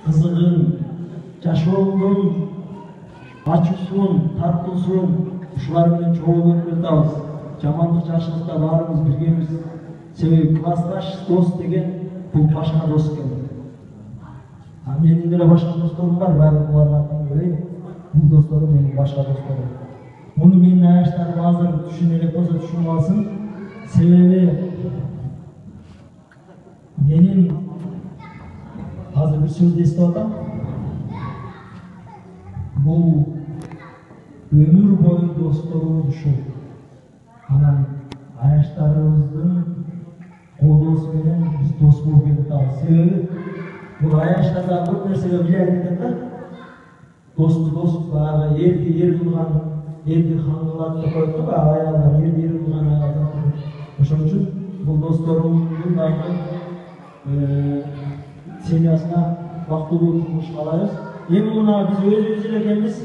кызыгын, жашоодун ачуусун, тартуусун ушулар менен чогуу өткөрүп жамандык жакшылыкта баарыбыз биргебиз. Себеби классташ дос деген бул башка дос экен. Менин деле башка досторум бар, баардыгын атын берейин. Бул досторум менин башка досторум. Муну менин аяштарым азыр түшүнө элек болсо түшүнүп алсын. Себеби менин азыр бир сөздү эстеп атам. Бул өмүр бою досторубуз ушул. Анан аяштарыбыздын колдоосу менен биз дос болуп келатабыз. Себеби бул аяштарда көп нерсеге билет экен да. Досту дос баягы эрди эр кылган эрди хан кылат деп коет го, аялдар эрди эр кылган аялдар. Ошон үчүн бул досторумдун дагы семьясына бактылуу турмуш каалайбыз. Эми мына биз өзүбүз эле экенбиз.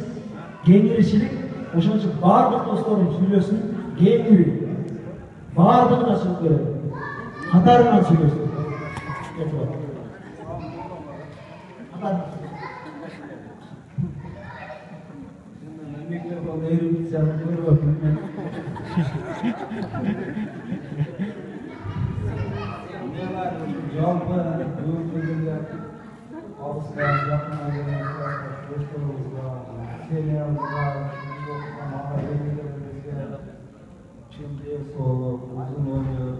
Кеңирчилик, ошон үчүн баардык досторум сүйлөсүн, кеңири. Баардыгына сөз берет. Катарынан сөйлөсүн. Микрофон эритсем көрөт. Жалпы бүгүнкү алыста жакын айылда досторубузга, семьябызга, ага-энелерибизге чындык соолук, узун өмүр,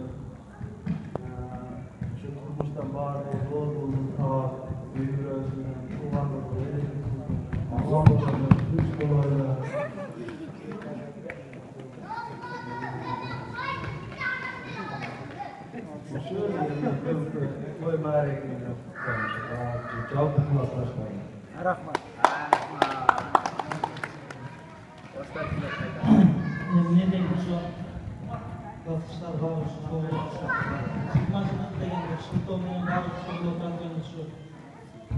ушу турмуштан баардыгы зордугун таап, үй-бүлөсү менен туугандыгы, Аллахтан күч болойлу. Ой, Марик, жалпы классташтар. Рахмат. Менден ошо классташтарга ошо сыймачылык деген шылтоо менен баары сүйлөп жаткан ушу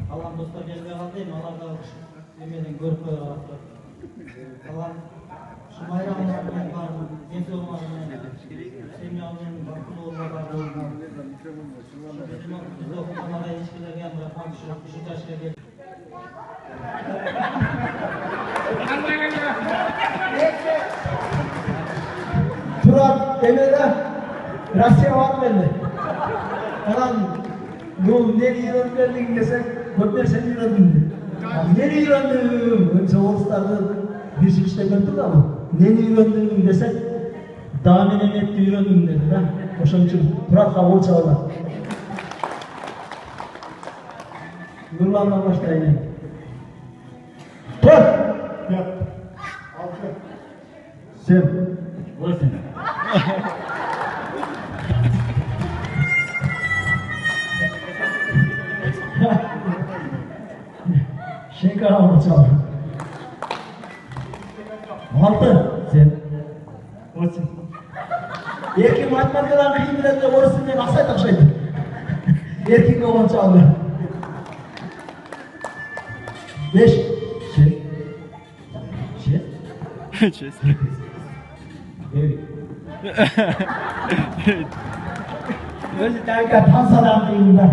калган достор келбей калды, эми аларга эмеден көрүп коелу. Калган ушу байрамыңар менен баарын денсаулыгыңар менен семья менен бактылуу болуңар. Биз окуганга эчкилерге бирок ушул жашка келип Турат эмеде Россия барып элди. Анан бул эмнени үйрөнгөн десек, көп нерсени үйрөндүм. Эмнени үйрөндүм? Өчө орустарды бир иштеп көрдүк да бул. Эмнени үйрөндүм десек, да менен этти үйрөндүм деди да. Ошон үчүн Туратка кол чабуулар. Нурландан баштайын. Тур! Алты. Сен. Восемь. Шекара мочал. Алты. Сен. Восемь. Эркин математикадан кыйын билет, орус тилинен аксайт акшайт. Эркинге мочал. 5. 6. 6. Өзü derken Tansa'dan diyeyim ben.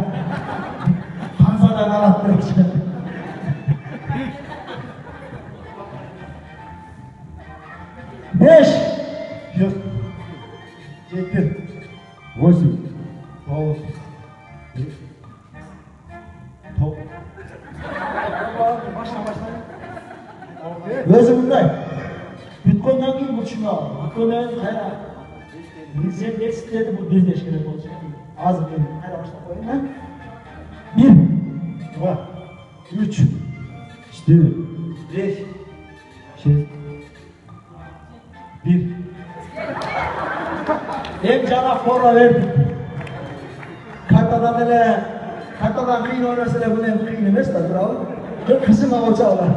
Tansa'dan anlattırım şimdi. 5. 6. 7. 8. 9. 10. Өзü bunday. Bütkenden keyin bu tushunib oldim. Bütkenden qayra. Sen tekstlarni bu bezlash kerak bo'lsa. Hozir men qayra boshlab qo'yaman. 1 2 3 4 5 6 1 Hem cana forma verdim. Kartadan qiyin o'ynasa bu ham qiyin emas da, bravo. Kızım ama çağlar.